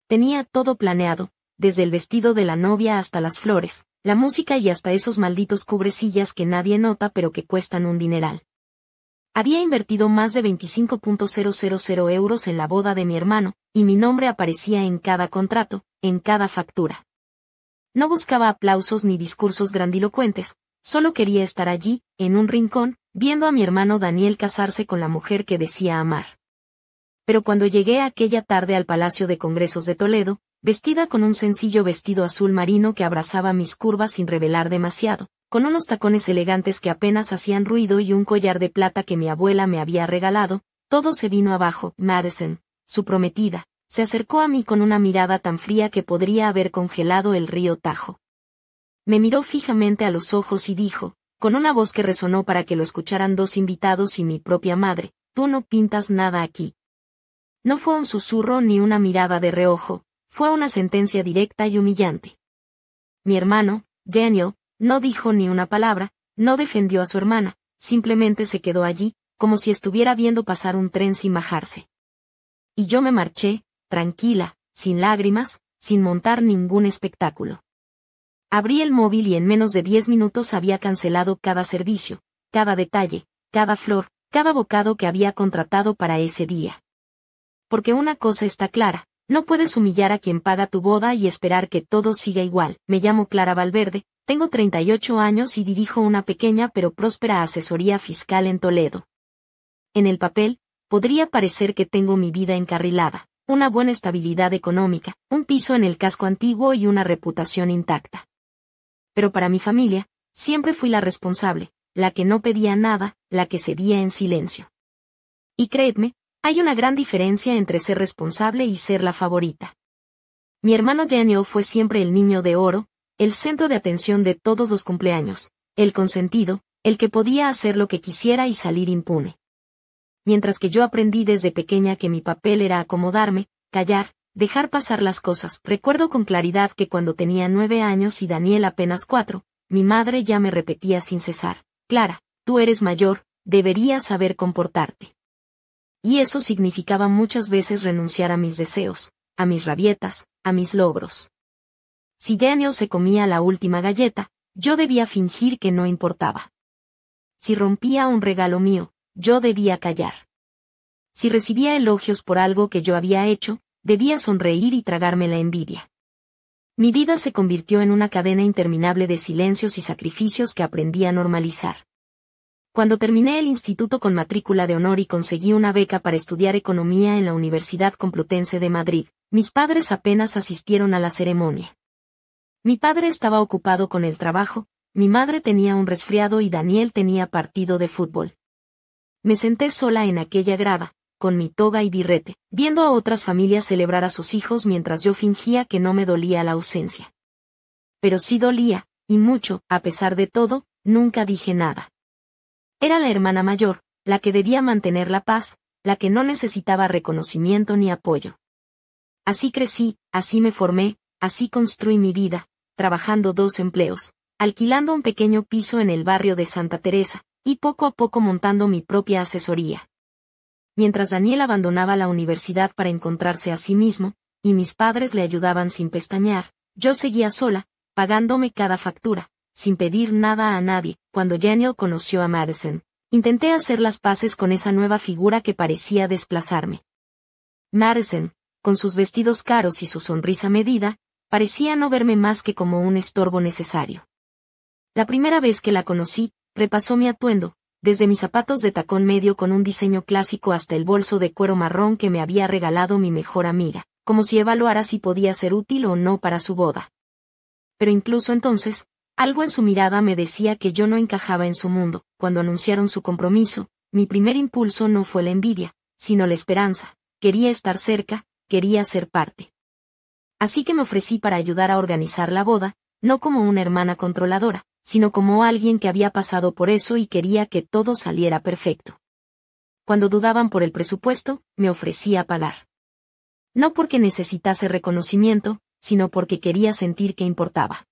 Tenía todo planeado, desde el vestido de la novia hasta las flores, la música y hasta esos malditos cubrecillas que nadie nota pero que cuestan un dineral. Había invertido más de 25.000 euros en la boda de mi hermano, y mi nombre aparecía en cada contrato, en cada factura. No buscaba aplausos ni discursos grandilocuentes, solo quería estar allí, en un rincón, viendo a mi hermano Daniel casarse con la mujer que decía amar. Pero cuando llegué aquella tarde al Palacio de Congresos de Toledo, vestida con un sencillo vestido azul marino que abrazaba mis curvas sin revelar demasiado, con unos tacones elegantes que apenas hacían ruido y un collar de plata que mi abuela me había regalado, todo se vino abajo. Madison, su prometida, se acercó a mí con una mirada tan fría que podría haber congelado el río Tajo. Me miró fijamente a los ojos y dijo, con una voz que resonó para que lo escucharan 2 invitados y mi propia madre, tú no pintas nada aquí. No fue un susurro ni una mirada de reojo, fue una sentencia directa y humillante. Mi hermano, Daniel, no dijo ni una palabra, no defendió a su hermana, simplemente se quedó allí, como si estuviera viendo pasar un tren sin bajarse. Y yo me marché, tranquila, sin lágrimas, sin montar ningún espectáculo. Abrí el móvil y en menos de 10 minutos había cancelado cada servicio, cada detalle, cada flor, cada bocado que había contratado para ese día. Porque una cosa está clara, no puedes humillar a quien paga tu boda y esperar que todo siga igual. Me llamo Clara Valverde, tengo 38 años y dirijo una pequeña pero próspera asesoría fiscal en Toledo. En el papel, podría parecer que tengo mi vida encarrilada, una buena estabilidad económica, un piso en el casco antiguo y una reputación intacta. Pero para mi familia, siempre fui la responsable, la que no pedía nada, la que cedía en silencio. Y créedme, hay una gran diferencia entre ser responsable y ser la favorita. Mi hermano Daniel fue siempre el niño de oro, el centro de atención de todos los cumpleaños, el consentido, el que podía hacer lo que quisiera y salir impune. Mientras que yo aprendí desde pequeña que mi papel era acomodarme, callar, dejar pasar las cosas. Recuerdo con claridad que cuando tenía 9 años y Daniel apenas 4, mi madre ya me repetía sin cesar, Clara, tú eres mayor, deberías saber comportarte. Y eso significaba muchas veces renunciar a mis deseos, a mis rabietas, a mis logros. Si Daniel se comía la última galleta, yo debía fingir que no importaba. Si rompía un regalo mío, yo debía callar. Si recibía elogios por algo que yo había hecho, debía sonreír y tragarme la envidia. Mi vida se convirtió en una cadena interminable de silencios y sacrificios que aprendí a normalizar. Cuando terminé el instituto con matrícula de honor y conseguí una beca para estudiar economía en la Universidad Complutense de Madrid, mis padres apenas asistieron a la ceremonia. Mi padre estaba ocupado con el trabajo, mi madre tenía un resfriado y Daniel tenía partido de fútbol. Me senté sola en aquella grada, con mi toga y birrete, viendo a otras familias celebrar a sus hijos mientras yo fingía que no me dolía la ausencia. Pero sí dolía, y mucho, a pesar de todo, nunca dije nada. Era la hermana mayor, la que debía mantener la paz, la que no necesitaba reconocimiento ni apoyo. Así crecí, así me formé, así construí mi vida, trabajando 2 empleos, alquilando un pequeño piso en el barrio de Santa Teresa, y poco a poco montando mi propia asesoría. Mientras Daniel abandonaba la universidad para encontrarse a sí mismo, y mis padres le ayudaban sin pestañear, yo seguía sola, pagándome cada factura, sin pedir nada a nadie. Cuando Daniel conoció a Madison, intenté hacer las paces con esa nueva figura que parecía desplazarme. Madison, con sus vestidos caros y su sonrisa medida, parecía no verme más que como un estorbo necesario. La primera vez que la conocí, repasó mi atuendo, desde mis zapatos de tacón medio con un diseño clásico hasta el bolso de cuero marrón que me había regalado mi mejor amiga, como si evaluara si podía ser útil o no para su boda. Pero incluso entonces, algo en su mirada me decía que yo no encajaba en su mundo. Cuando anunciaron su compromiso, mi primer impulso no fue la envidia, sino la esperanza. Quería estar cerca, quería ser parte. Así que me ofrecí para ayudar a organizar la boda, no como una hermana controladora, sino como alguien que había pasado por eso y quería que todo saliera perfecto. Cuando dudaban por el presupuesto, me ofrecí a pagar. No porque necesitase reconocimiento, sino porque quería sentir que importaba.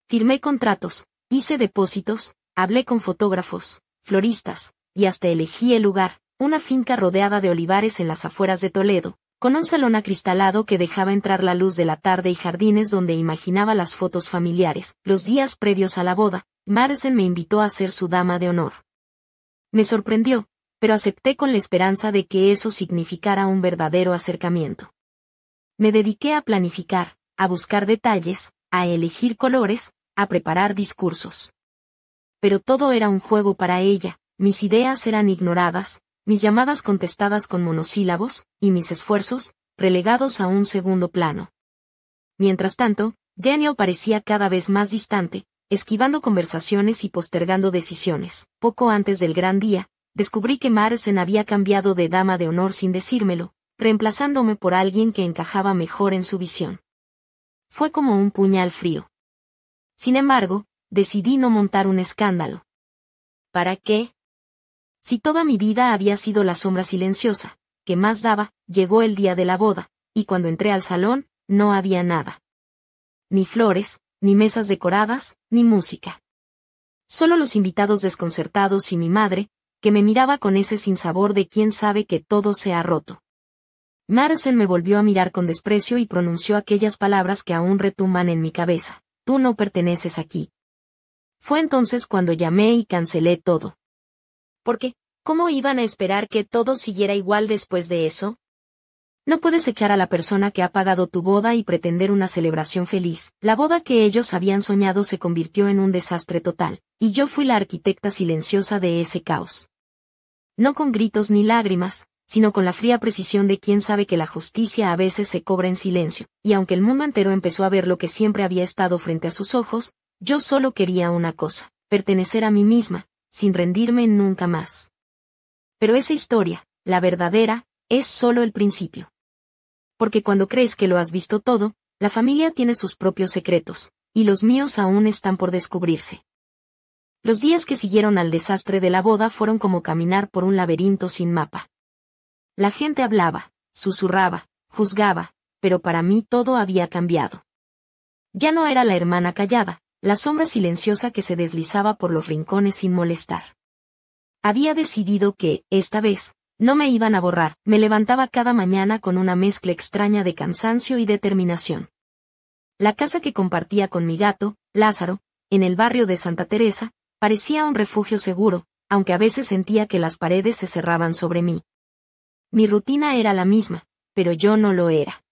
Firmé contratos, hice depósitos, hablé con fotógrafos, floristas, y hasta elegí el lugar, una finca rodeada de olivares en las afueras de Toledo, con un salón acristalado que dejaba entrar la luz de la tarde y jardines donde imaginaba las fotos familiares. Los días previos a la boda, Madison me invitó a ser su dama de honor. Me sorprendió, pero acepté con la esperanza de que eso significara un verdadero acercamiento. Me dediqué a planificar, a buscar detalles, a elegir colores, a preparar discursos. Pero todo era un juego para ella, mis ideas eran ignoradas, mis llamadas contestadas con monosílabos, y mis esfuerzos, relegados a un segundo plano. Mientras tanto, Daniel parecía cada vez más distante, esquivando conversaciones y postergando decisiones. Poco antes del gran día, descubrí que Madison había cambiado de dama de honor sin decírmelo, reemplazándome por alguien que encajaba mejor en su visión. Fue como un puñal frío. Sin embargo, decidí no montar un escándalo. ¿Para qué? Si toda mi vida había sido la sombra silenciosa, que más daba, llegó el día de la boda, y cuando entré al salón, no había nada. Ni flores, ni mesas decoradas, ni música. Solo los invitados desconcertados y mi madre, que me miraba con ese sinsabor de quién sabe que todo se ha roto. Madison me volvió a mirar con desprecio y pronunció aquellas palabras que aún retumban en mi cabeza. Tú no perteneces aquí. Fue entonces cuando llamé y cancelé todo. Porque, ¿cómo iban a esperar que todo siguiera igual después de eso? No puedes echar a la persona que ha pagado tu boda y pretender una celebración feliz. La boda que ellos habían soñado se convirtió en un desastre total, y yo fui la arquitecta silenciosa de ese caos. No con gritos ni lágrimas, sino con la fría precisión de quien sabe que la justicia a veces se cobra en silencio, y aunque el mundo entero empezó a ver lo que siempre había estado frente a sus ojos, yo solo quería una cosa, pertenecer a mí misma, sin rendirme nunca más. Pero esa historia, la verdadera, es solo el principio. Porque cuando crees que lo has visto todo, la familia tiene sus propios secretos, y los míos aún están por descubrirse. Los días que siguieron al desastre de la boda fueron como caminar por un laberinto sin mapa. La gente hablaba, susurraba, juzgaba, pero para mí todo había cambiado. Ya no era la hermana callada, la sombra silenciosa que se deslizaba por los rincones sin molestar. Había decidido que, esta vez, no me iban a borrar. Me levantaba cada mañana con una mezcla extraña de cansancio y determinación. La casa que compartía con mi gato, Lázaro, en el barrio de Santa Teresa, parecía un refugio seguro, aunque a veces sentía que las paredes se cerraban sobre mí. Mi rutina era la misma, pero yo no lo era.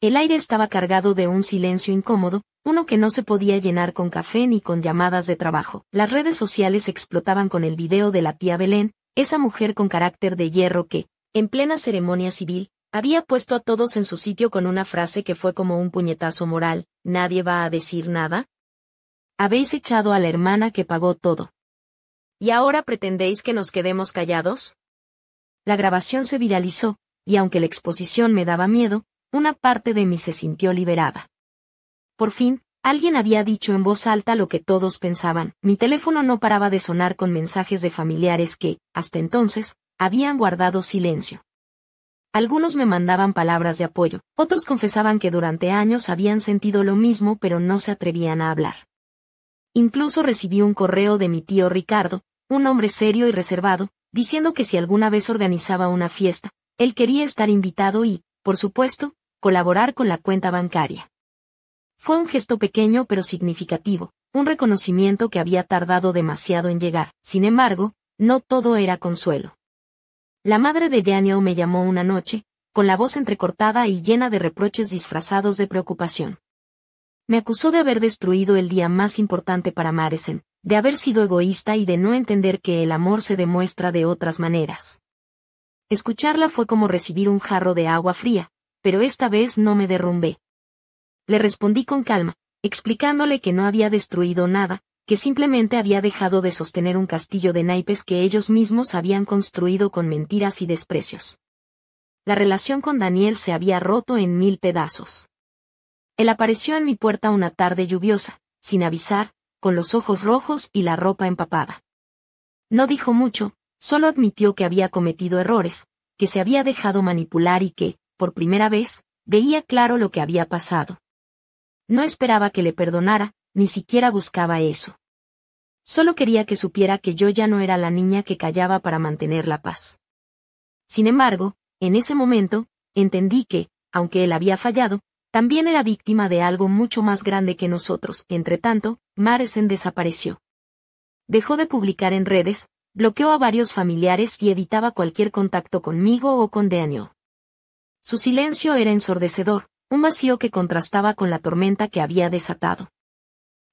El aire estaba cargado de un silencio incómodo, uno que no se podía llenar con café ni con llamadas de trabajo. Las redes sociales explotaban con el video de la tía Belén, esa mujer con carácter de hierro que, en plena ceremonia civil, había puesto a todos en su sitio con una frase que fue como un puñetazo moral: ¿nadie va a decir nada? Habéis echado a la hermana que pagó todo. ¿Y ahora pretendéis que nos quedemos callados? La grabación se viralizó, y aunque la exposición me daba miedo, una parte de mí se sintió liberada. Por fin, alguien había dicho en voz alta lo que todos pensaban. Mi teléfono no paraba de sonar con mensajes de familiares que, hasta entonces, habían guardado silencio. Algunos me mandaban palabras de apoyo, otros confesaban que durante años habían sentido lo mismo pero no se atrevían a hablar. Incluso recibí un correo de mi tío Ricardo, un hombre serio y reservado, diciendo que si alguna vez organizaba una fiesta, él quería estar invitado y, por supuesto, colaborar con la cuenta bancaria. Fue un gesto pequeño pero significativo, un reconocimiento que había tardado demasiado en llegar. Sin embargo, no todo era consuelo. La madre de Daniel me llamó una noche, con la voz entrecortada y llena de reproches disfrazados de preocupación. Me acusó de haber destruido el día más importante para Madison, de haber sido egoísta y de no entender que el amor se demuestra de otras maneras. Escucharla fue como recibir un jarro de agua fría, pero esta vez no me derrumbé. Le respondí con calma, explicándole que no había destruido nada, que simplemente había dejado de sostener un castillo de naipes que ellos mismos habían construido con mentiras y desprecios. La relación con Daniel se había roto en 1000 pedazos. Él apareció en mi puerta una tarde lluviosa, sin avisar, con los ojos rojos y la ropa empapada. No dijo mucho, solo admitió que había cometido errores, que se había dejado manipular y que, por primera vez, veía claro lo que había pasado. No esperaba que le perdonara, ni siquiera buscaba eso. Solo quería que supiera que yo ya no era la niña que callaba para mantener la paz. Sin embargo, en ese momento, entendí que, aunque él había fallado, también era víctima de algo mucho más grande que nosotros. Entretanto, Madison desapareció. Dejó de publicar en redes, bloqueó a varios familiares y evitaba cualquier contacto conmigo o con Daniel. Su silencio era ensordecedor, un vacío que contrastaba con la tormenta que había desatado.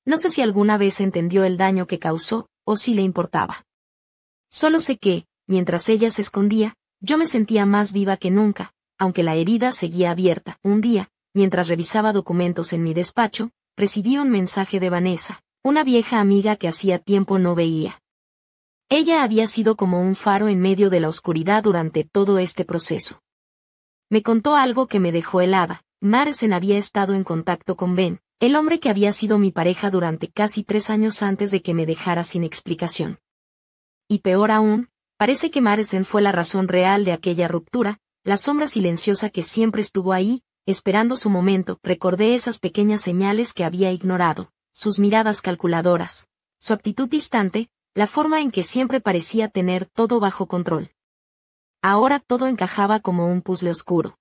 No sé si alguna vez entendió el daño que causó, o si le importaba. Solo sé que, mientras ella se escondía, yo me sentía más viva que nunca, aunque la herida seguía abierta. Un día, mientras revisaba documentos en mi despacho, recibí un mensaje de Vanessa, una vieja amiga que hacía tiempo no veía. Ella había sido como un faro en medio de la oscuridad durante todo este proceso. Me contó algo que me dejó helada. Madison había estado en contacto con Ben, el hombre que había sido mi pareja durante casi 3 años antes de que me dejara sin explicación. Y peor aún, parece que Madison fue la razón real de aquella ruptura, la sombra silenciosa que siempre estuvo ahí, esperando su momento. Recordé esas pequeñas señales que había ignorado, sus miradas calculadoras, su actitud distante, la forma en que siempre parecía tener todo bajo control. Ahora todo encajaba como un puzzle oscuro.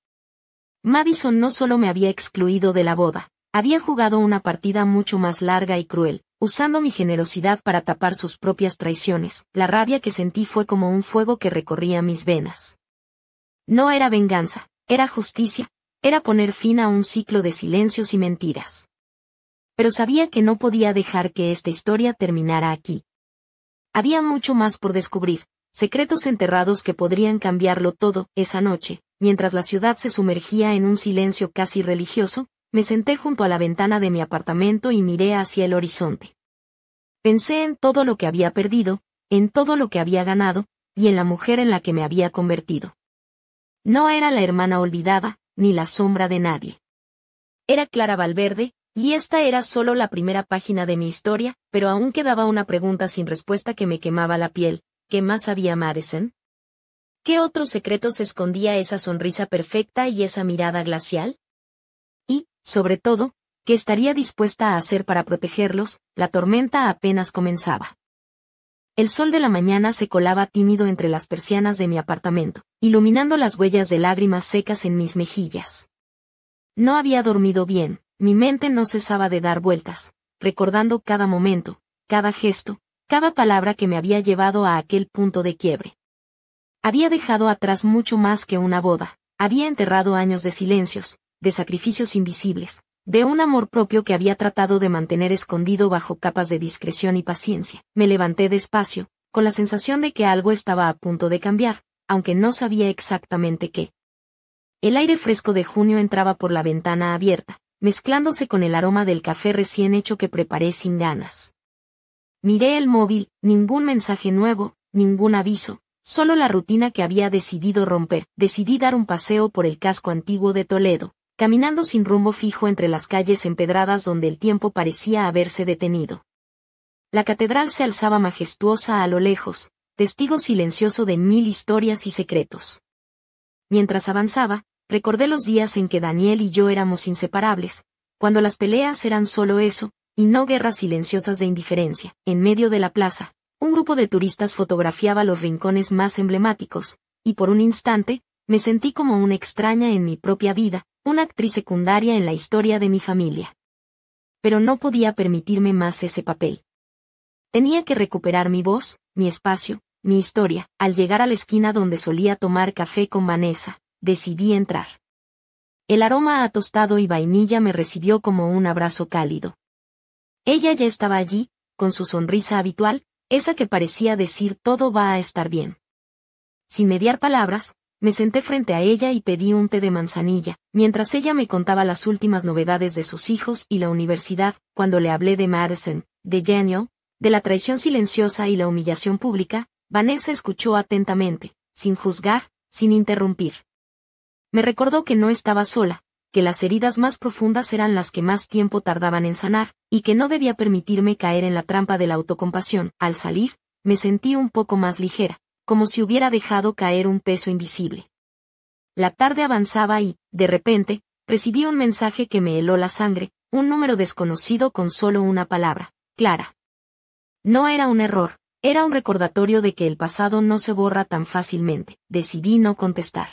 Madison no solo me había excluido de la boda, había jugado una partida mucho más larga y cruel, usando mi generosidad para tapar sus propias traiciones. La rabia que sentí fue como un fuego que recorría mis venas. No era venganza, era justicia, era poner fin a un ciclo de silencios y mentiras. Pero sabía que no podía dejar que esta historia terminara aquí. Había mucho más por descubrir, secretos enterrados que podrían cambiarlo todo. Esa noche, mientras la ciudad se sumergía en un silencio casi religioso, me senté junto a la ventana de mi apartamento y miré hacia el horizonte. Pensé en todo lo que había perdido, en todo lo que había ganado, y en la mujer en la que me había convertido. No era la hermana olvidada, ni la sombra de nadie. Era Clara Valverde, y esta era solo la primera página de mi historia, pero aún quedaba una pregunta sin respuesta que me quemaba la piel. ¿Qué más sabía Madison? ¿Qué otros secretos escondía esa sonrisa perfecta y esa mirada glacial? Y, sobre todo, ¿qué estaría dispuesta a hacer para protegerlos? La tormenta apenas comenzaba. El sol de la mañana se colaba tímido entre las persianas de mi apartamento, iluminando las huellas de lágrimas secas en mis mejillas. No había dormido bien, mi mente no cesaba de dar vueltas, recordando cada momento, cada gesto, cada palabra que me había llevado a aquel punto de quiebre. Había dejado atrás mucho más que una boda, había enterrado años de silencios, de sacrificios invisibles, de un amor propio que había tratado de mantener escondido bajo capas de discreción y paciencia. Me levanté despacio, con la sensación de que algo estaba a punto de cambiar, aunque no sabía exactamente qué. El aire fresco de junio entraba por la ventana abierta, mezclándose con el aroma del café recién hecho que preparé sin ganas. Miré el móvil, ningún mensaje nuevo, ningún aviso, solo la rutina que había decidido romper. Decidí dar un paseo por el casco antiguo de Toledo, caminando sin rumbo fijo entre las calles empedradas donde el tiempo parecía haberse detenido. La catedral se alzaba majestuosa a lo lejos, testigo silencioso de 1000 historias y secretos. Mientras avanzaba, recordé los días en que Daniel y yo éramos inseparables, cuando las peleas eran solo eso, y no guerras silenciosas de indiferencia. En medio de la plaza, un grupo de turistas fotografiaba los rincones más emblemáticos, y por un instante, me sentí como una extraña en mi propia vida, una actriz secundaria en la historia de mi familia. Pero no podía permitirme más ese papel. Tenía que recuperar mi voz, mi espacio, mi historia. Al llegar a la esquina donde solía tomar café con Vanessa, decidí entrar. El aroma a tostado y vainilla me recibió como un abrazo cálido. Ella ya estaba allí, con su sonrisa habitual, esa que parecía decir todo va a estar bien. Sin mediar palabras, me senté frente a ella y pedí un té de manzanilla, mientras ella me contaba las últimas novedades de sus hijos y la universidad. Cuando le hablé de Madison, de Daniel, de la traición silenciosa y la humillación pública, Vanessa escuchó atentamente, sin juzgar, sin interrumpir. Me recordó que no estaba sola, que las heridas más profundas eran las que más tiempo tardaban en sanar, y que no debía permitirme caer en la trampa de la autocompasión. Al salir, me sentí un poco más ligera, como si hubiera dejado caer un peso invisible. La tarde avanzaba y, de repente, recibí un mensaje que me heló la sangre, un número desconocido con solo una palabra: Clara. No era un error, era un recordatorio de que el pasado no se borra tan fácilmente. Decidí no contestar.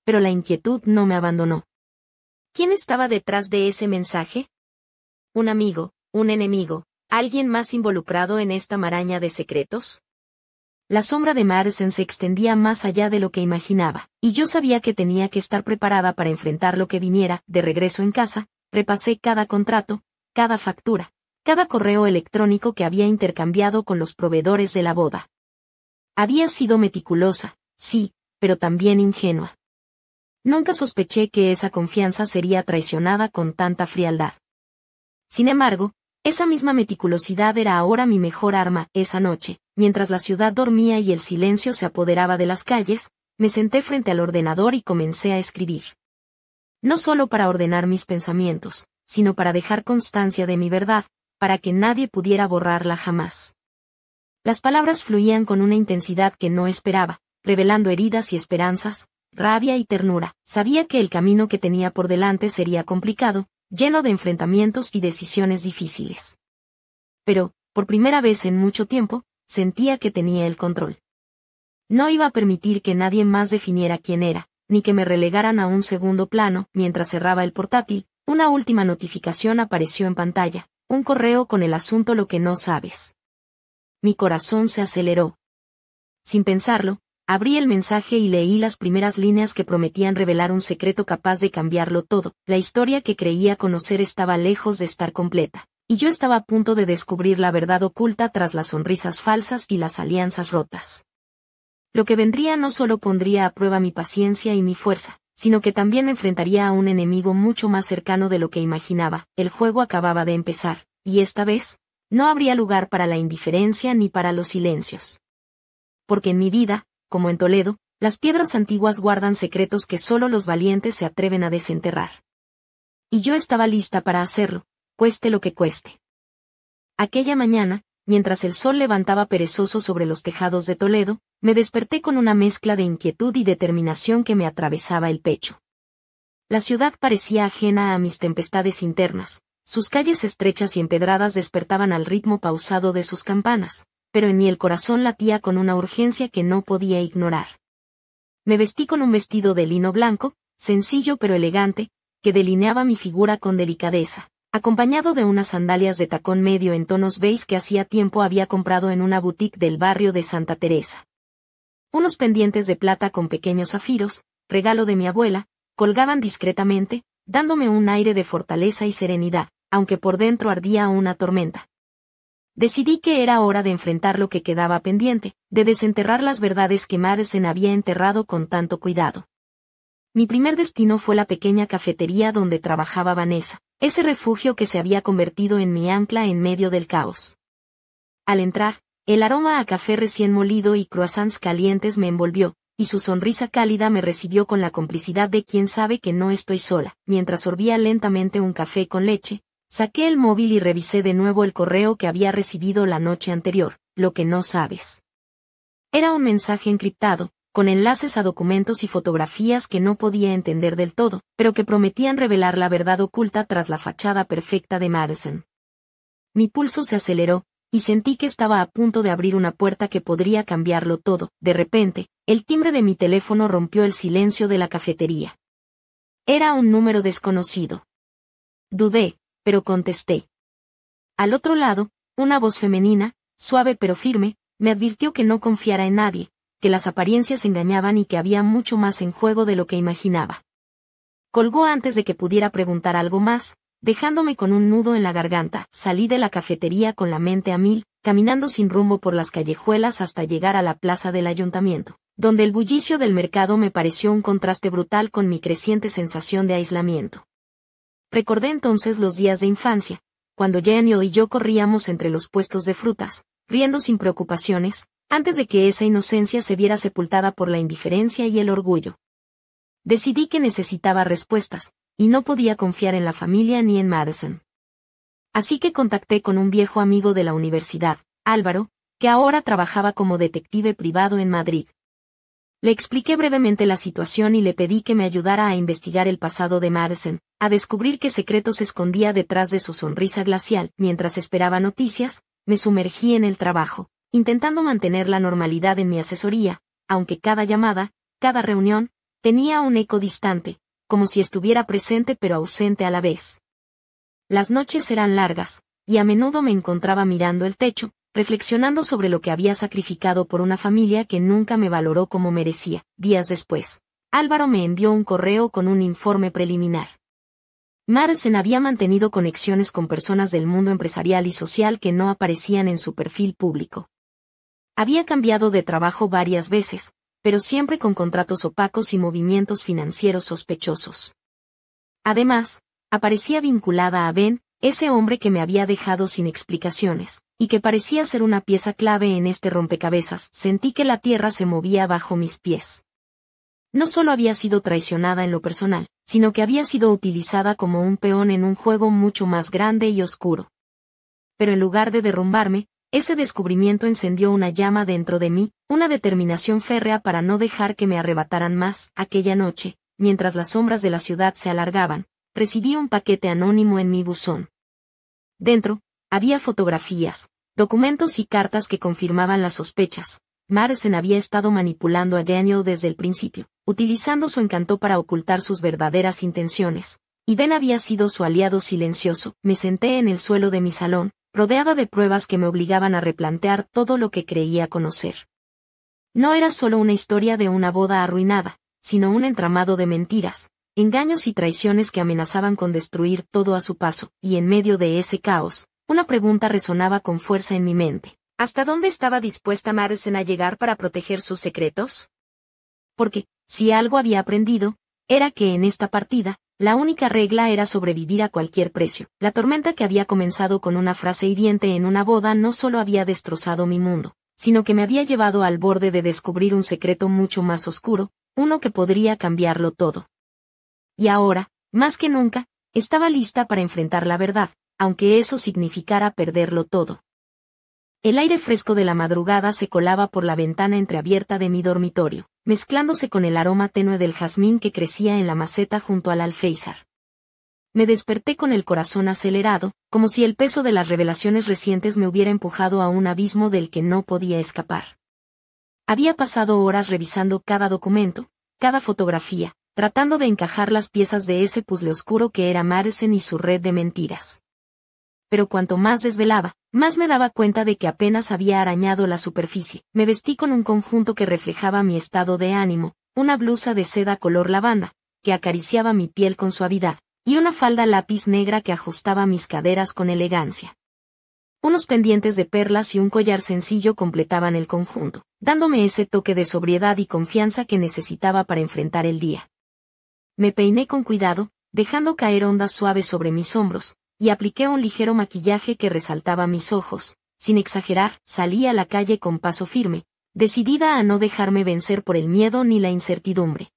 pero la inquietud no me abandonó. ¿Quién estaba detrás de ese mensaje? ¿Un amigo, un enemigo, alguien más involucrado en esta maraña de secretos? La sombra de Madsen se extendía más allá de lo que imaginaba, y yo sabía que tenía que estar preparada para enfrentar lo que viniera. De regreso en casa, repasé cada contrato, cada factura, cada correo electrónico que había intercambiado con los proveedores de la boda. Había sido meticulosa, sí, pero también ingenua. Nunca sospeché que esa confianza sería traicionada con tanta frialdad. Sin embargo, esa misma meticulosidad era ahora mi mejor arma. Esa noche, mientras la ciudad dormía y el silencio se apoderaba de las calles, me senté frente al ordenador y comencé a escribir. No solo para ordenar mis pensamientos, sino para dejar constancia de mi verdad, para que nadie pudiera borrarla jamás. Las palabras fluían con una intensidad que no esperaba, revelando heridas y esperanzas, rabia y ternura. Sabía que el camino que tenía por delante sería complicado, lleno de enfrentamientos y decisiones difíciles. Pero, por primera vez en mucho tiempo, sentía que tenía el control. No iba a permitir que nadie más definiera quién era, ni que me relegaran a un segundo plano. Mientras cerraba el portátil, una última notificación apareció en pantalla, un correo con el asunto "Lo que no sabes". Mi corazón se aceleró. Sin pensarlo, abrí el mensaje y leí las primeras líneas que prometían revelar un secreto capaz de cambiarlo todo. La historia que creía conocer estaba lejos de estar completa, y yo estaba a punto de descubrir la verdad oculta tras las sonrisas falsas y las alianzas rotas. Lo que vendría no solo pondría a prueba mi paciencia y mi fuerza, sino que también me enfrentaría a un enemigo mucho más cercano de lo que imaginaba. El juego acababa de empezar, y esta vez, no habría lugar para la indiferencia ni para los silencios. Porque en mi vida, como en Toledo, las piedras antiguas guardan secretos que solo los valientes se atreven a desenterrar. Y yo estaba lista para hacerlo, cueste lo que cueste. Aquella mañana, mientras el sol levantaba perezoso sobre los tejados de Toledo, me desperté con una mezcla de inquietud y determinación que me atravesaba el pecho. La ciudad parecía ajena a mis tempestades internas, sus calles estrechas y empedradas despertaban al ritmo pausado de sus campanas, pero en mí el corazón latía con una urgencia que no podía ignorar. Me vestí con un vestido de lino blanco, sencillo pero elegante, que delineaba mi figura con delicadeza, acompañado de unas sandalias de tacón medio en tonos beige que hacía tiempo había comprado en una boutique del barrio de Santa Teresa. Unos pendientes de plata con pequeños zafiros, regalo de mi abuela, colgaban discretamente, dándome un aire de fortaleza y serenidad, aunque por dentro ardía una tormenta. Decidí que era hora de enfrentar lo que quedaba pendiente, de desenterrar las verdades que Madsen había enterrado con tanto cuidado. Mi primer destino fue la pequeña cafetería donde trabajaba Vanessa, ese refugio que se había convertido en mi ancla en medio del caos. Al entrar, el aroma a café recién molido y croissants calientes me envolvió, y su sonrisa cálida me recibió con la complicidad de quien sabe que no estoy sola. Mientras sorbía lentamente un café con leche, saqué el móvil y revisé de nuevo el correo que había recibido la noche anterior. Lo que no sabes. Era un mensaje encriptado, con enlaces a documentos y fotografías que no podía entender del todo, pero que prometían revelar la verdad oculta tras la fachada perfecta de Madsen. Mi pulso se aceleró, y sentí que estaba a punto de abrir una puerta que podría cambiarlo todo. De repente, el timbre de mi teléfono rompió el silencio de la cafetería. Era un número desconocido. Dudé, pero contesté. Al otro lado, una voz femenina, suave pero firme, me advirtió que no confiara en nadie, que las apariencias engañaban y que había mucho más en juego de lo que imaginaba. Colgó antes de que pudiera preguntar algo más, dejándome con un nudo en la garganta. Salí de la cafetería con la mente a mil, caminando sin rumbo por las callejuelas hasta llegar a la plaza del ayuntamiento, donde el bullicio del mercado me pareció un contraste brutal con mi creciente sensación de aislamiento. Recordé entonces los días de infancia, cuando Jenny y yo corríamos entre los puestos de frutas, riendo sin preocupaciones, antes de que esa inocencia se viera sepultada por la indiferencia y el orgullo. Decidí que necesitaba respuestas, y no podía confiar en la familia ni en Madsen. Así que contacté con un viejo amigo de la universidad, Álvaro, que ahora trabajaba como detective privado en Madrid. Le expliqué brevemente la situación y le pedí que me ayudara a investigar el pasado de Madsen, a descubrir qué secretos escondía detrás de su sonrisa glacial. Mientras esperaba noticias, me sumergí en el trabajo, intentando mantener la normalidad en mi asesoría, aunque cada llamada, cada reunión, tenía un eco distante, como si estuviera presente pero ausente a la vez. Las noches eran largas, y a menudo me encontraba mirando el techo, reflexionando sobre lo que había sacrificado por una familia que nunca me valoró como merecía. Días después, Álvaro me envió un correo con un informe preliminar. Madsen había mantenido conexiones con personas del mundo empresarial y social que no aparecían en su perfil público. Había cambiado de trabajo varias veces, pero siempre con contratos opacos y movimientos financieros sospechosos. Además, aparecía vinculada a Ben, ese hombre que me había dejado sin explicaciones, y que parecía ser una pieza clave en este rompecabezas. Sentí que la tierra se movía bajo mis pies. No solo había sido traicionada en lo personal, sino que había sido utilizada como un peón en un juego mucho más grande y oscuro. Pero en lugar de derrumbarme, ese descubrimiento encendió una llama dentro de mí, una determinación férrea para no dejar que me arrebataran más. Aquella noche, mientras las sombras de la ciudad se alargaban, recibí un paquete anónimo en mi buzón. Dentro, había fotografías, documentos y cartas que confirmaban las sospechas. Madsen había estado manipulando a Daniel desde el principio, utilizando su encanto para ocultar sus verdaderas intenciones, y Ben había sido su aliado silencioso. Me senté en el suelo de mi salón, rodeada de pruebas que me obligaban a replantear todo lo que creía conocer. No era solo una historia de una boda arruinada, sino un entramado de mentiras, engaños y traiciones que amenazaban con destruir todo a su paso, y en medio de ese caos, una pregunta resonaba con fuerza en mi mente. ¿Hasta dónde estaba dispuesta Madsen a llegar para proteger sus secretos? Porque, si algo había aprendido, era que en esta partida, la única regla era sobrevivir a cualquier precio. La tormenta que había comenzado con una frase hiriente en una boda no solo había destrozado mi mundo, sino que me había llevado al borde de descubrir un secreto mucho más oscuro, uno que podría cambiarlo todo. Y ahora, más que nunca, estaba lista para enfrentar la verdad, aunque eso significara perderlo todo. El aire fresco de la madrugada se colaba por la ventana entreabierta de mi dormitorio, mezclándose con el aroma tenue del jazmín que crecía en la maceta junto al alféizar. Me desperté con el corazón acelerado, como si el peso de las revelaciones recientes me hubiera empujado a un abismo del que no podía escapar. Había pasado horas revisando cada documento, cada fotografía, tratando de encajar las piezas de ese puzzle oscuro que era Madsen y su red de mentiras. Pero cuanto más desvelaba, más me daba cuenta de que apenas había arañado la superficie. Me vestí con un conjunto que reflejaba mi estado de ánimo, una blusa de seda color lavanda, que acariciaba mi piel con suavidad, y una falda lápiz negra que ajustaba mis caderas con elegancia. Unos pendientes de perlas y un collar sencillo completaban el conjunto, dándome ese toque de sobriedad y confianza que necesitaba para enfrentar el día. Me peiné con cuidado, dejando caer ondas suaves sobre mis hombros, y apliqué un ligero maquillaje que resaltaba mis ojos. Sin exagerar, salí a la calle con paso firme, decidida a no dejarme vencer por el miedo ni la incertidumbre.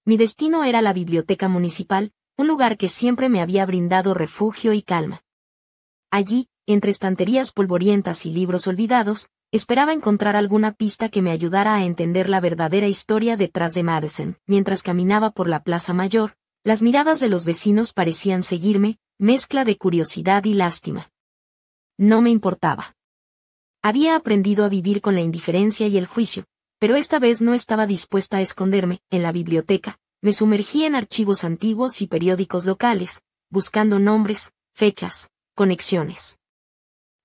Mi destino era la biblioteca municipal, un lugar que siempre me había brindado refugio y calma. Allí, entre estanterías polvorientas y libros olvidados, esperaba encontrar alguna pista que me ayudara a entender la verdadera historia detrás de Madsen. Mientras caminaba por la Plaza Mayor, las miradas de los vecinos parecían seguirme, mezcla de curiosidad y lástima. No me importaba. Había aprendido a vivir con la indiferencia y el juicio, pero esta vez no estaba dispuesta a esconderme. En la biblioteca, me sumergí en archivos antiguos y periódicos locales, buscando nombres, fechas, conexiones.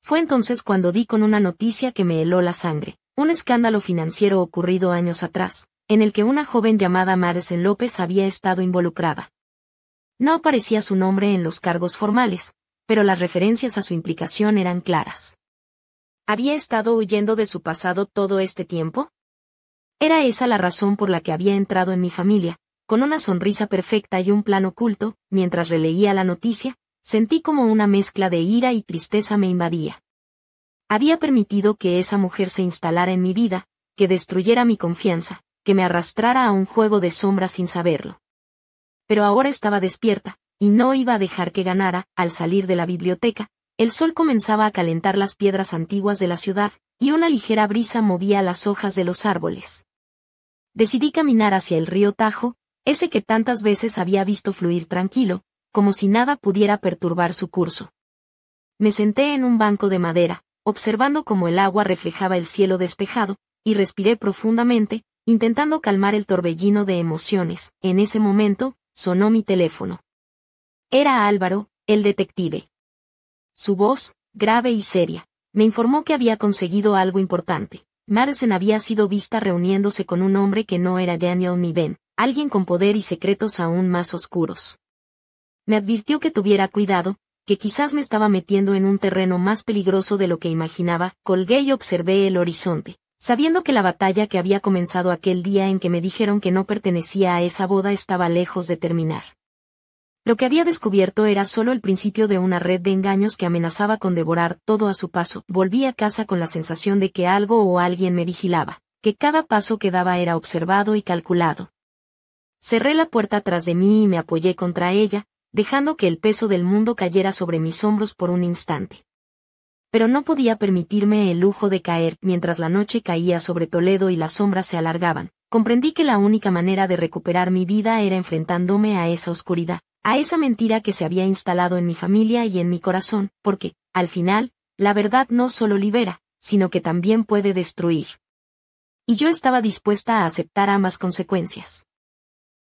Fue entonces cuando di con una noticia que me heló la sangre, un escándalo financiero ocurrido años atrás, en el que una joven llamada Madsen López había estado involucrada. No aparecía su nombre en los cargos formales, pero las referencias a su implicación eran claras. ¿Había estado huyendo de su pasado todo este tiempo? Era esa la razón por la que había entrado en mi familia, con una sonrisa perfecta y un plan oculto. Mientras releía la noticia, sentí como una mezcla de ira y tristeza me invadía. Había permitido que esa mujer se instalara en mi vida, que destruyera mi confianza, que me arrastrara a un juego de sombras sin saberlo. Pero ahora estaba despierta, y no iba a dejar que ganara. Al salir de la biblioteca, el sol comenzaba a calentar las piedras antiguas de la ciudad, y una ligera brisa movía las hojas de los árboles. Decidí caminar hacia el río Tajo, ese que tantas veces había visto fluir tranquilo, como si nada pudiera perturbar su curso. Me senté en un banco de madera, observando cómo el agua reflejaba el cielo despejado, y respiré profundamente, Intentando calmar el torbellino de emociones, en ese momento, sonó mi teléfono. Era Álvaro, el detective. Su voz, grave y seria, me informó que había conseguido algo importante. Madsen había sido vista reuniéndose con un hombre que no era Daniel ni Ben, alguien con poder y secretos aún más oscuros. Me advirtió que tuviera cuidado, que quizás me estaba metiendo en un terreno más peligroso de lo que imaginaba. Colgué y observé el horizonte, sabiendo que la batalla que había comenzado aquel día en que me dijeron que no pertenecía a esa boda estaba lejos de terminar. Lo que había descubierto era solo el principio de una red de engaños que amenazaba con devorar todo a su paso. Volví a casa con la sensación de que algo o alguien me vigilaba, que cada paso que daba era observado y calculado. Cerré la puerta tras de mí y me apoyé contra ella, dejando que el peso del mundo cayera sobre mis hombros por un instante. Pero no podía permitirme el lujo de caer. Mientras la noche caía sobre Toledo y las sombras se alargaban, comprendí que la única manera de recuperar mi vida era enfrentándome a esa oscuridad, a esa mentira que se había instalado en mi familia y en mi corazón, porque, al final, la verdad no solo libera, sino que también puede destruir. Y yo estaba dispuesta a aceptar ambas consecuencias.